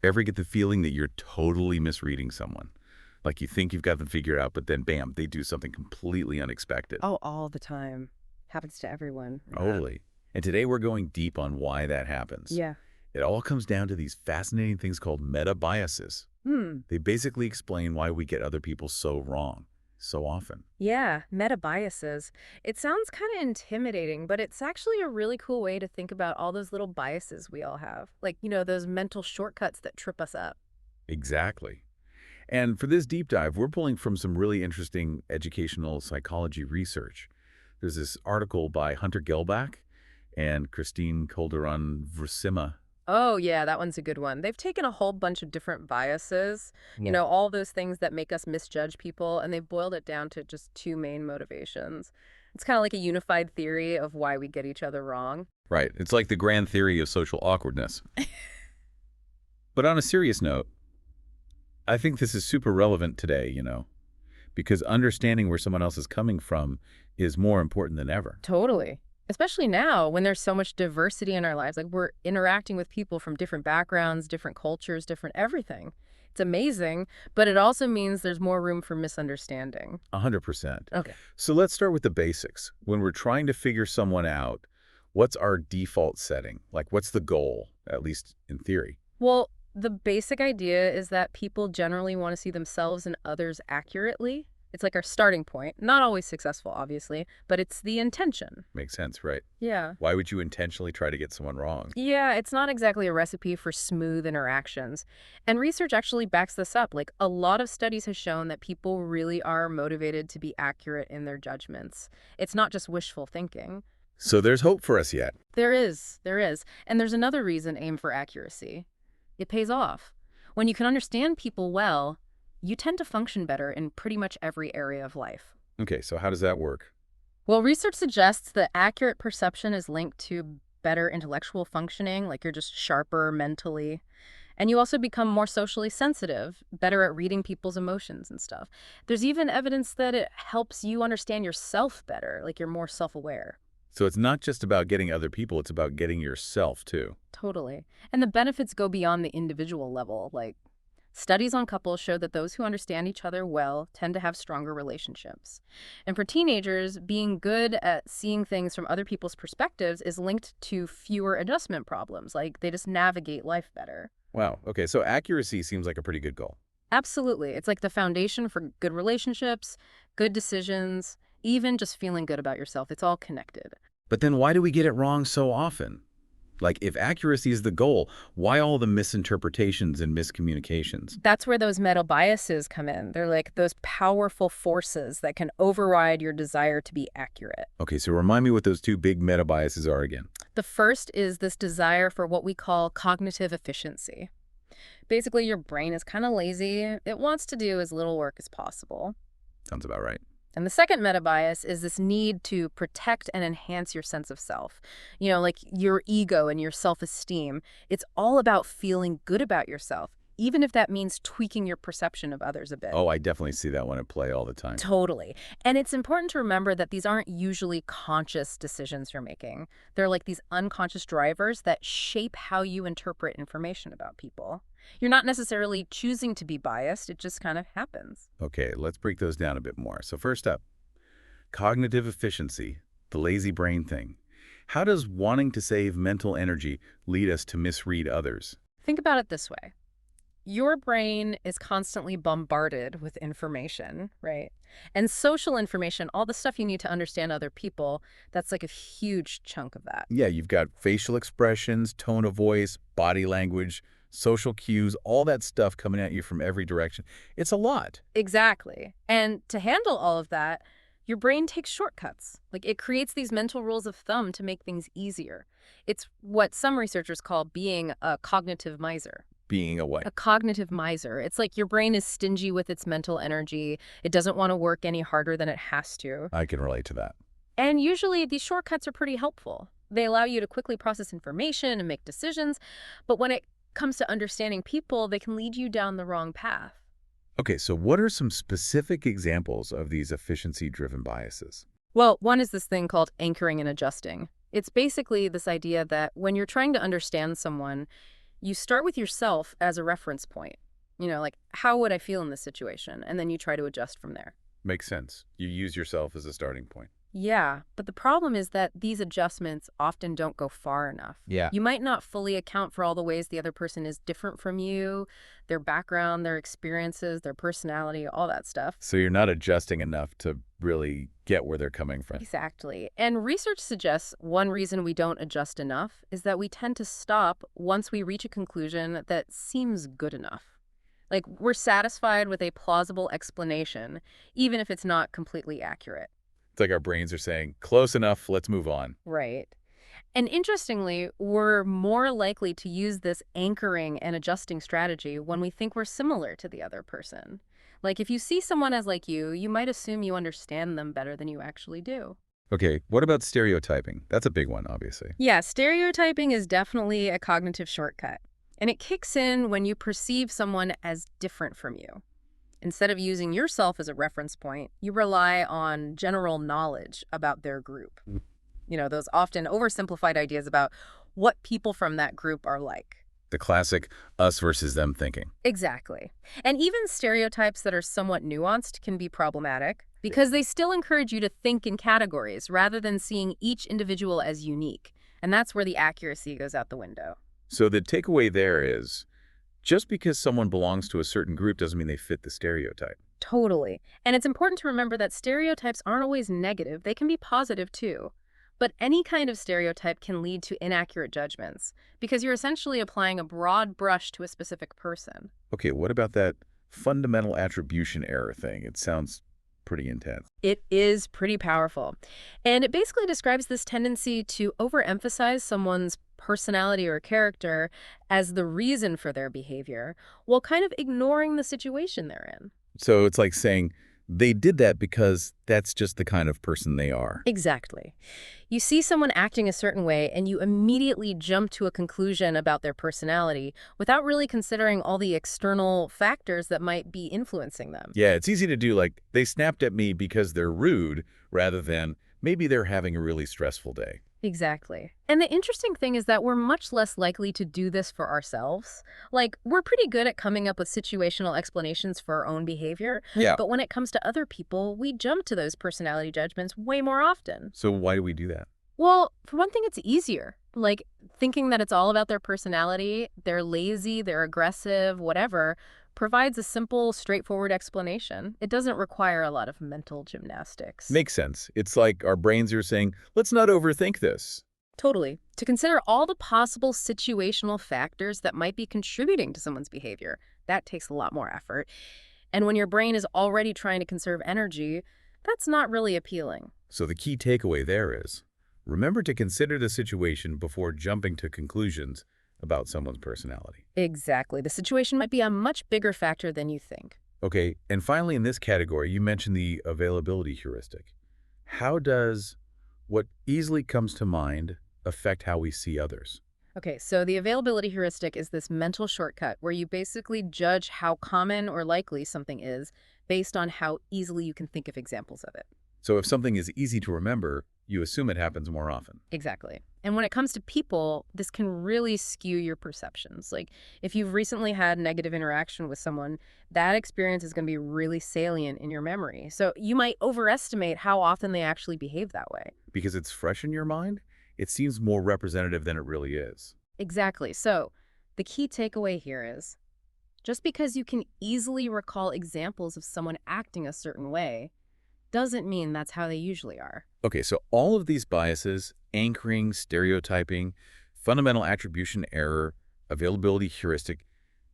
Ever get the feeling that you're totally misreading someone? Like you think you've got them figured out, but then bam, they do something completely unexpected. Oh, all the time. Happens to everyone. Totally. And today we're going deep on why that happens. Yeah. It all comes down to these fascinating things called meta-biases. Hmm. They basically explain why we get other people so wrong so often. Yeah, meta biases. It sounds kind of intimidating, but it's actually a really cool way to think about all those little biases we all have. Like, those mental shortcuts that trip us up. Exactly. And for this deep dive, we're pulling from some really interesting educational psychology research. There's this article by Hunter Gelbach and Christine Calderon-Vrusima. Oh, yeah, that one's a good one. They've taken a whole bunch of different biases, all those things that make us misjudge people, and they've boiled it down to just two main motivations. It's kind of like a unified theory of why we get each other wrong. Right. It's like the grand theory of social awkwardness. But on a serious note, I think this is super relevant today, because understanding where someone else is coming from is more important than ever. Totally. Especially now when there's so much diversity in our lives. Like we're interacting with people from different backgrounds, different cultures, different everything. It's amazing, but it also means there's more room for misunderstanding. 100%. Okay. So let's start with the basics. When we're trying to figure someone out, what's our default setting? Like, what's the goal, at least in theory? Well, the basic idea is that people generally want to see themselves and others accurately. It's like our starting point. Not always successful, obviously, but it's the intention. Makes sense, right? Yeah. Why would you intentionally try to get someone wrong? Yeah, it's not exactly a recipe for smooth interactions. And research actually backs this up. Like a lot of studies have shown that people really are motivated to be accurate in their judgments. It's not just wishful thinking. So there's hope for us yet. There is. There is. And there's another reason: aim for accuracy. It pays off. When you can understand people well, you tend to function better in pretty much every area of life. Okay, so how does that work? Well, research suggests that accurate perception is linked to better intellectual functioning, like you're just sharper mentally. And you also become more socially sensitive, better at reading people's emotions and stuff. There's even evidence that it helps you understand yourself better, like you're more self-aware. So it's not just about getting other people, it's about getting yourself, too. Totally. And the benefits go beyond the individual level. Like, studies on couples show that those who understand each other well tend to have stronger relationships. And for teenagers, being good at seeing things from other people's perspectives is linked to fewer adjustment problems. Like, they just navigate life better. Wow, okay, so accuracy seems like a pretty good goal. Absolutely. It's like the foundation for good relationships, good decisions, even just feeling good about yourself. It's all connected. But then why do we get it wrong so often? Like, if accuracy is the goal, why all the misinterpretations and miscommunications? That's where those meta biases come in. They're like those powerful forces that can override your desire to be accurate. Okay, so remind me what those two big meta biases are again. The first is this desire for what we call cognitive efficiency. Basically, your brain is kind of lazy. It wants to do as little work as possible. Sounds about right. And the second meta bias is this need to protect and enhance your sense of self. Like your ego and your self-esteem. It's all about feeling good about yourself, even if that means tweaking your perception of others a bit. Oh, I definitely see that one at play all the time. Totally. And it's important to remember that these aren't usually conscious decisions you're making. They're like these unconscious drivers that shape how you interpret information about people. You're not necessarily choosing to be biased. It just kind of happens. Okay, let's break those down a bit more. So first up, cognitive efficiency, the lazy brain thing. How does wanting to save mental energy lead us to misread others? Think about it this way. Your brain is constantly bombarded with information, right? And social information, all the stuff you need to understand other people, that's like a huge chunk of that. Yeah, you've got facial expressions, tone of voice, body language, social cues, all that stuff coming at you from every direction. It's a lot. Exactly. And to handle all of that, your brain takes shortcuts. Like it creates these mental rules of thumb to make things easier. It's what some researchers call being a cognitive miser. Being a what? A cognitive miser. It's like your brain is stingy with its mental energy. It doesn't want to work any harder than it has to. I can relate to that. And usually these shortcuts are pretty helpful. They allow you to quickly process information and make decisions. But when it comes to understanding people, they can lead you down the wrong path. Okay, so what are some specific examples of these efficiency-driven biases? Well, one is this thing called anchoring and adjusting. It's basically this idea that when you're trying to understand someone, You start with yourself as a reference point. Like, how would I feel in this situation? And then you try to adjust from there. Makes sense. You use yourself as a starting point. Yeah, but the problem is that these adjustments often don't go far enough. Yeah. You might not fully account for all the ways the other person is different from you, their background, their experiences, their personality, all that stuff. So you're not adjusting enough to really get where they're coming from. Exactly. And research suggests one reason we don't adjust enough is that we tend to stop once we reach a conclusion that seems good enough. Like, we're satisfied with a plausible explanation, even if it's not completely accurate. It's like our brains are saying, close enough, let's move on. Right. And interestingly, we're more likely to use this anchoring and adjusting strategy when we think we're similar to the other person. Like, if you see someone as like you might assume you understand them better than you actually do. Okay, what about stereotyping? That's a big one, obviously. Yeah, stereotyping is definitely a cognitive shortcut. And it kicks in when you perceive someone as different from you. Instead of using yourself as a reference point, you rely on general knowledge about their group. Those often oversimplified ideas about what people from that group are like. The classic us versus them thinking. Exactly. And even stereotypes that are somewhat nuanced can be problematic because they still encourage you to think in categories rather than seeing each individual as unique. And that's where the accuracy goes out the window. So the takeaway there is, just because someone belongs to a certain group doesn't mean they fit the stereotype. Totally. And it's important to remember that stereotypes aren't always negative. They can be positive too. But any kind of stereotype can lead to inaccurate judgments because you're essentially applying a broad brush to a specific person. Okay, what about that fundamental attribution error thing? It sounds pretty intense. It is pretty powerful. And it basically describes this tendency to overemphasize someone's personality or character as the reason for their behavior while kind of ignoring the situation they're in. So it's like saying they did that because that's just the kind of person they are. Exactly. You see someone acting a certain way and you immediately jump to a conclusion about their personality without really considering all the external factors that might be influencing them. Yeah, it's easy to do like they snapped at me because they're rude rather than maybe they're having a really stressful day. Exactly. And the interesting thing is that we're much less likely to do this for ourselves. Like, we're pretty good at coming up with situational explanations for our own behavior. Yeah. But when it comes to other people, we jump to those personality judgments way more often. So why do we do that? Well, for one thing, it's easier. Like, thinking that it's all about their personality, they're lazy, they're aggressive, whatever, provides a simple, straightforward explanation. It doesn't require a lot of mental gymnastics. Makes sense. It's like our brains are saying, let's not overthink this. Totally. To consider all the possible situational factors that might be contributing to someone's behavior, that takes a lot more effort. And when your brain is already trying to conserve energy, that's not really appealing. So the key takeaway there is, remember to consider the situation before jumping to conclusions about someone's personality. Exactly. The situation might be a much bigger factor than you think. Okay, and finally in this category, you mentioned the availability heuristic. How does what easily comes to mind affect how we see others? Okay, so the availability heuristic is this mental shortcut where you basically judge how common or likely something is based on how easily you can think of examples of it. So if something is easy to remember, you assume it happens more often. Exactly. And when it comes to people, this can really skew your perceptions. Like, if you've recently had negative interaction with someone, that experience is going to be really salient in your memory. So you might overestimate how often they actually behave that way. Because it's fresh in your mind, it seems more representative than it really is. Exactly. So the key takeaway here is, just because you can easily recall examples of someone acting a certain way, doesn't mean that's how they usually are. Okay, so all of these biases, anchoring, stereotyping, fundamental attribution error, availability heuristic,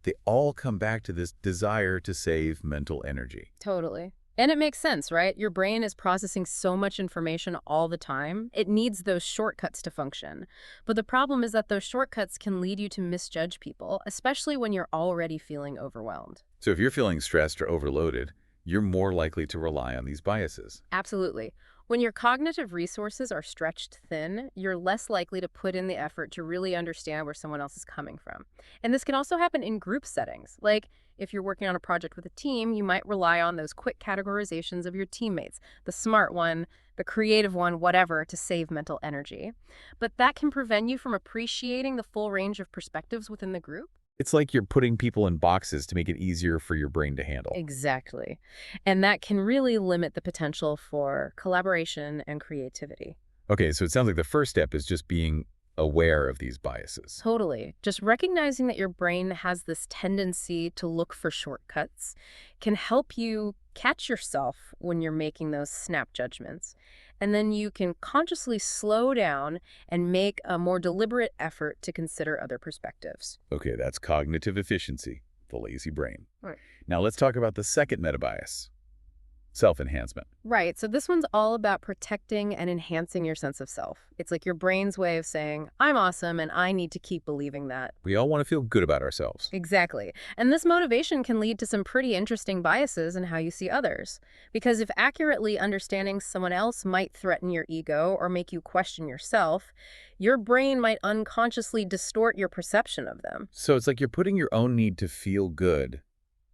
they all come back to this desire to save mental energy. Totally. And it makes sense, right? Your brain is processing so much information all the time. It needs those shortcuts to function. But the problem is that those shortcuts can lead you to misjudge people, especially when you're already feeling overwhelmed. So if you're feeling stressed or overloaded, you're more likely to rely on these biases. Absolutely. When your cognitive resources are stretched thin, you're less likely to put in the effort to really understand where someone else is coming from. And this can also happen in group settings. Like, if you're working on a project with a team, you might rely on those quick categorizations of your teammates. The smart one, the creative one, whatever, to save mental energy. But that can prevent you from appreciating the full range of perspectives within the group. It's like you're putting people in boxes to make it easier for your brain to handle. Exactly. And that can really limit the potential for collaboration and creativity. Okay, so it sounds like the first step is just being aware of these biases. Totally. Just recognizing that your brain has this tendency to look for shortcuts can help you catch yourself when you're making those snap judgments. And then you can consciously slow down and make a more deliberate effort to consider other perspectives. Okay, that's cognitive efficiency, the lazy brain. Right. Now let's talk about the second meta-bias, self-enhancement. Right. So this one's all about protecting and enhancing your sense of self. It's like your brain's way of saying, I'm awesome and I need to keep believing that. We all want to feel good about ourselves. Exactly. And this motivation can lead to some pretty interesting biases in how you see others. Because if accurately understanding someone else might threaten your ego or make you question yourself, your brain might unconsciously distort your perception of them. So it's like you're putting your own need to feel good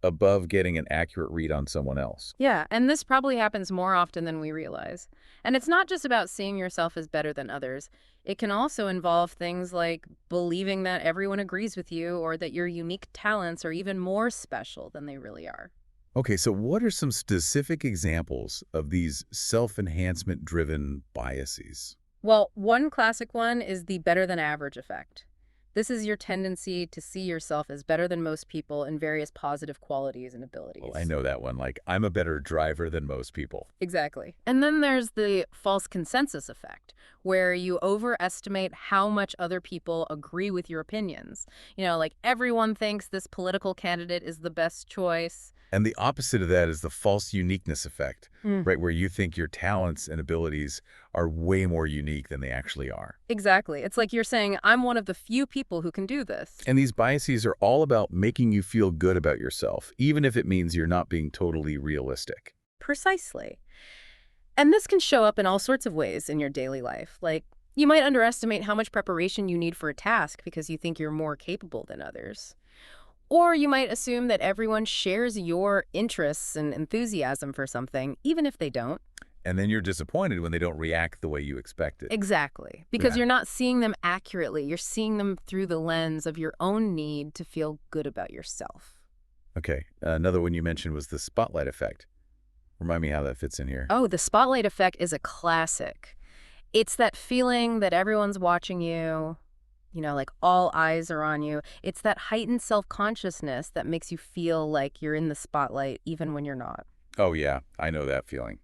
above getting an accurate read on someone else. Yeah, and this probably happens more often than we realize. And it's not just about seeing yourself as better than others. It can also involve things like believing that everyone agrees with you or that your unique talents are even more special than they really are. Okay, so what are some specific examples of these self-enhancement driven biases? Well, one classic one is the better than average effect. This is your tendency to see yourself as better than most people in various positive qualities and abilities. Well, I know that one. Like, I'm a better driver than most people. Exactly. And then there's the false consensus effect, where you overestimate how much other people agree with your opinions. You know, like everyone thinks this political candidate is the best choice. And the opposite of that is the false uniqueness effect, right? Where you think your talents and abilities are way more unique than they actually are. Exactly. It's like you're saying, I'm one of the few people who can do this. And these biases are all about making you feel good about yourself, even if it means you're not being totally realistic. Precisely. And this can show up in all sorts of ways in your daily life. Like, you might underestimate how much preparation you need for a task because you think you're more capable than others. Or you might assume that everyone shares your interests and enthusiasm for something, even if they don't. And then you're disappointed when they don't react the way you expected. Exactly. Because Yeah. you're not seeing them accurately. You're seeing them through the lens of your own need to feel good about yourself. Okay, another one you mentioned was the spotlight effect. Remind me how that fits in here. Oh, the spotlight effect is a classic. It's that feeling that everyone's watching you, like all eyes are on you. It's that heightened self-consciousness that makes you feel like you're in the spotlight even when you're not. Oh, yeah, I know that feeling,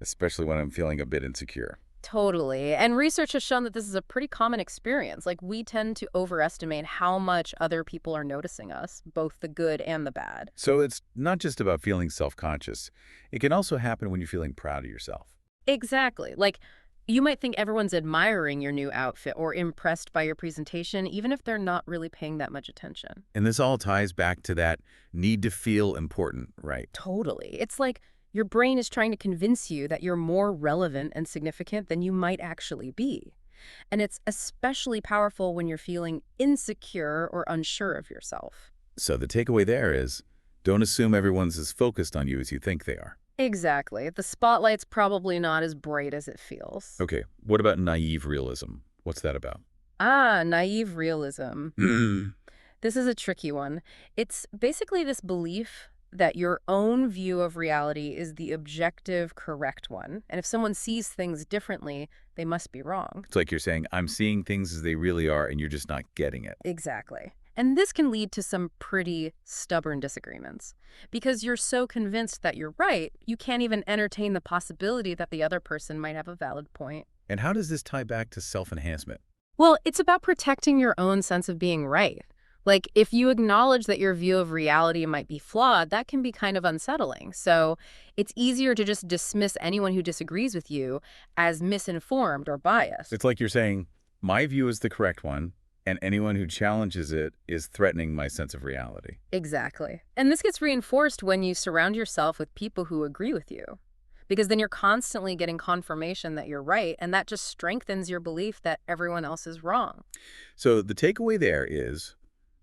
especially when I'm feeling a bit insecure. Totally. And research has shown that this is a pretty common experience. Like, we tend to overestimate how much other people are noticing us, both the good and the bad. So it's not just about feeling self-conscious. It can also happen when you're feeling proud of yourself. Exactly. Like, you might think everyone's admiring your new outfit or impressed by your presentation, even if they're not really paying that much attention. And this all ties back to that need to feel important, right? Totally. It's like your brain is trying to convince you that you're more relevant and significant than you might actually be. And it's especially powerful when you're feeling insecure or unsure of yourself. So the takeaway there is, don't assume everyone's as focused on you as you think they are. Exactly. The spotlight's probably not as bright as it feels. Okay, what about naive realism? What's that about? Naive realism. This is a tricky one. It's basically this belief that your own view of reality is the objective, correct one. And if someone sees things differently, they must be wrong. It's like you're saying, I'm seeing things as they really are, and you're just not getting it. Exactly. And this can lead to some pretty stubborn disagreements. Because you're so convinced that you're right, you can't even entertain the possibility that the other person might have a valid point. And how does this tie back to self-enhancement? Well, it's about protecting your own sense of being right. Like, if you acknowledge that your view of reality might be flawed, that can be kind of unsettling. So it's easier to just dismiss anyone who disagrees with you as misinformed or biased. It's like you're saying, my view is the correct one, and anyone who challenges it is threatening my sense of reality. Exactly. And this gets reinforced when you surround yourself with people who agree with you. Because then you're constantly getting confirmation that you're right, and that just strengthens your belief that everyone else is wrong. So the takeaway there is,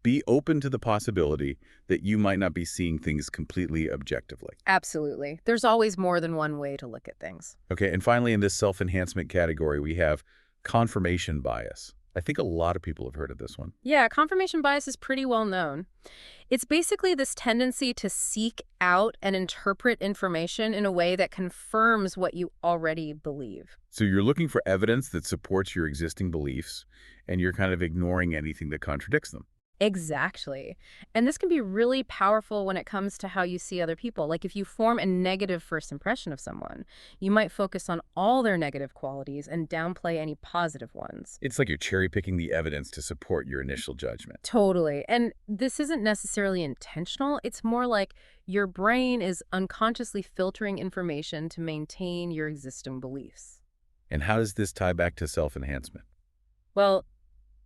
Be open to the possibility that you might not be seeing things completely objectively. Absolutely. There's always more than one way to look at things. Okay, and finally, in this self-enhancement category, we have confirmation bias. I think a lot of people have heard of this one. Yeah, confirmation bias is pretty well known. It's basically this tendency to seek out and interpret information in a way that confirms what you already believe. So you're looking for evidence that supports your existing beliefs, and you're kind of ignoring anything that contradicts them. Exactly. And this can be really powerful when it comes to how you see other people. Like if you form a negative first impression of someone, you might focus on all their negative qualities and downplay any positive ones. It's like you're cherry-picking the evidence to support your initial judgment. Totally. And this isn't necessarily intentional. It's more like your brain is unconsciously filtering information to maintain your existing beliefs. And how does this tie back to self-enhancement? Well,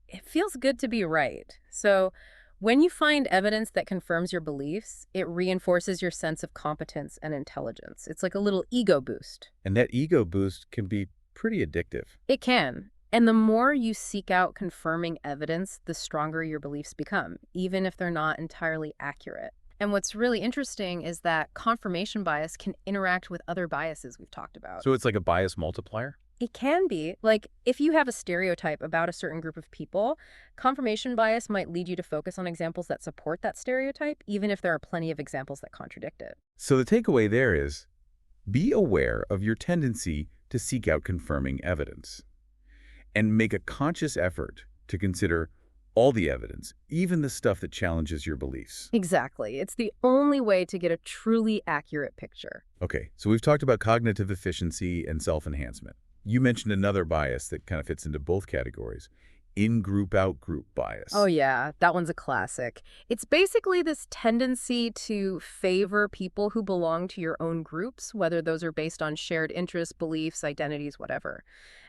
it feels good to be right. So when you find evidence that confirms your beliefs, it reinforces your sense of competence and intelligence. It's like a little ego boost. And that ego boost can be pretty addictive. It can. And the more you seek out confirming evidence, the stronger your beliefs become, even if they're not entirely accurate. And what's really interesting is that confirmation bias can interact with other biases we've talked about. So it's like a bias multiplier? It can be. Like, if you have a stereotype about a certain group of people, confirmation bias might lead you to focus on examples that support that stereotype, even if there are plenty of examples that contradict it. So the takeaway there is, be aware of your tendency to seek out confirming evidence, and make a conscious effort to consider all the evidence, even the stuff that challenges your beliefs. Exactly. It's the only way to get a truly accurate picture. Okay, so we've talked about cognitive efficiency and self-enhancement. You mentioned another bias that kind of fits into both categories, in-group, out-group bias. Oh yeah, that one's a classic. It's basically this tendency to favor people who belong to your own groups, whether those are based on shared interests, beliefs, identities, whatever.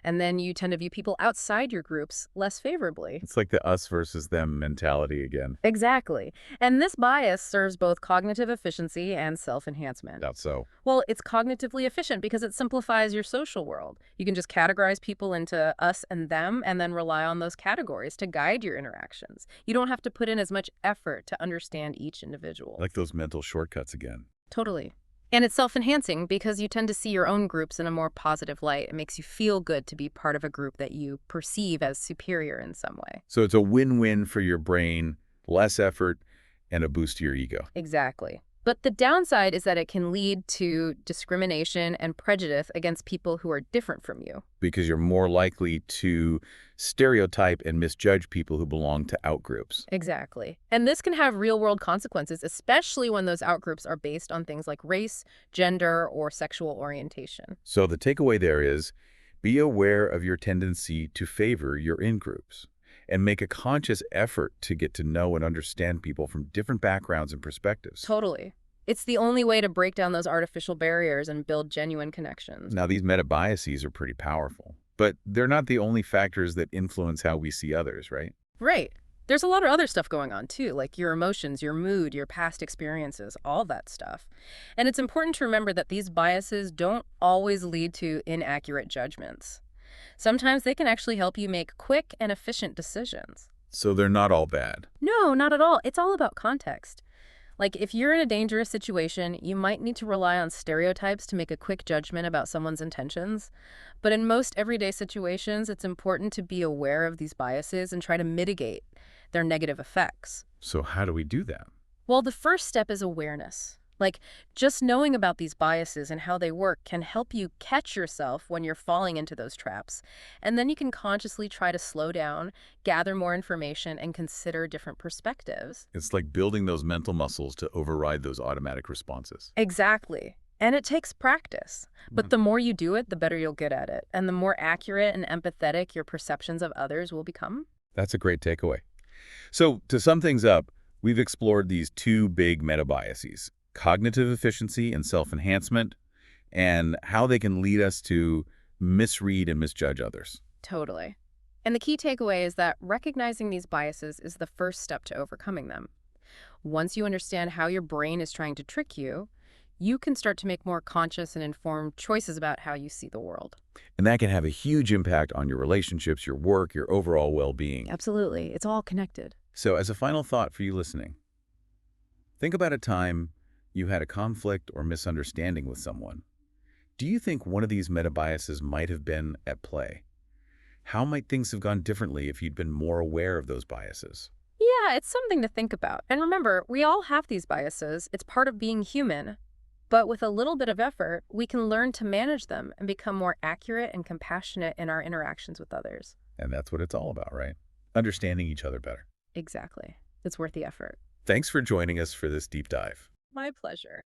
And then you tend to view people outside your groups less favorably. It's like the us versus them mentality again. Exactly. And this bias serves both cognitive efficiency and self-enhancement. That's so. Well, it's cognitively efficient because it simplifies your social world. You can just categorize people into us and them and then rely on those categories to guide your interactions. You don't have to put in as much effort to understand each individual. Like those mental shortcuts again. Totally. And it's self-enhancing because you tend to see your own groups in a more positive light. It makes you feel good to be part of a group that you perceive as superior in some way. So it's a win-win for your brain, less effort, and a boost to your ego. Exactly. But the downside is that it can lead to discrimination and prejudice against people who are different from you. Because you're more likely to stereotype and misjudge people who belong to outgroups. Exactly. And this can have real-world consequences, especially when those outgroups are based on things like race, gender, or sexual orientation. So the takeaway there is, be aware of your tendency to favor your in-groups, and make a conscious effort to get to know and understand people from different backgrounds and perspectives. Totally. It's the only way to break down those artificial barriers and build genuine connections. Now, these meta-biases are pretty powerful, but they're not the only factors that influence how we see others, right? Right. There's a lot of other stuff going on, too, like your emotions, your mood, your past experiences, all that stuff. And it's important to remember that these biases don't always lead to inaccurate judgments. Sometimes they can actually help you make quick and efficient decisions. So they're not all bad. No, not at all. It's all about context. Like, if you're in a dangerous situation, you might need to rely on stereotypes to make a quick judgment about someone's intentions. But in most everyday situations, it's important to be aware of these biases and try to mitigate their negative effects. So how do we do that? Well, the first step is awareness. Like, just knowing about these biases and how they work can help you catch yourself when you're falling into those traps. And then you can consciously try to slow down, gather more information, and consider different perspectives. It's like building those mental muscles to override those automatic responses. Exactly. And it takes practice. But the more you do it, the better you'll get at it. And the more accurate and empathetic your perceptions of others will become. That's a great takeaway. So to sum things up, we've explored these two big meta-biases: cognitive efficiency and self-enhancement, and how they can lead us to misread and misjudge others. Totally. And the key takeaway is that recognizing these biases is the first step to overcoming them. Once you understand how your brain is trying to trick you, you can start to make more conscious and informed choices about how you see the world. And that can have a huge impact on your relationships, your work, your overall well-being. Absolutely. It's all connected. So as a final thought for you listening, think about a time you had a conflict or misunderstanding with someone. Do you think one of these meta-biases might have been at play? How might things have gone differently if you'd been more aware of those biases? Yeah, it's something to think about. And remember, we all have these biases. It's part of being human. But with a little bit of effort, we can learn to manage them and become more accurate and compassionate in our interactions with others. And that's what it's all about, right? Understanding each other better. Exactly. It's worth the effort. Thanks for joining us for this deep dive. My pleasure.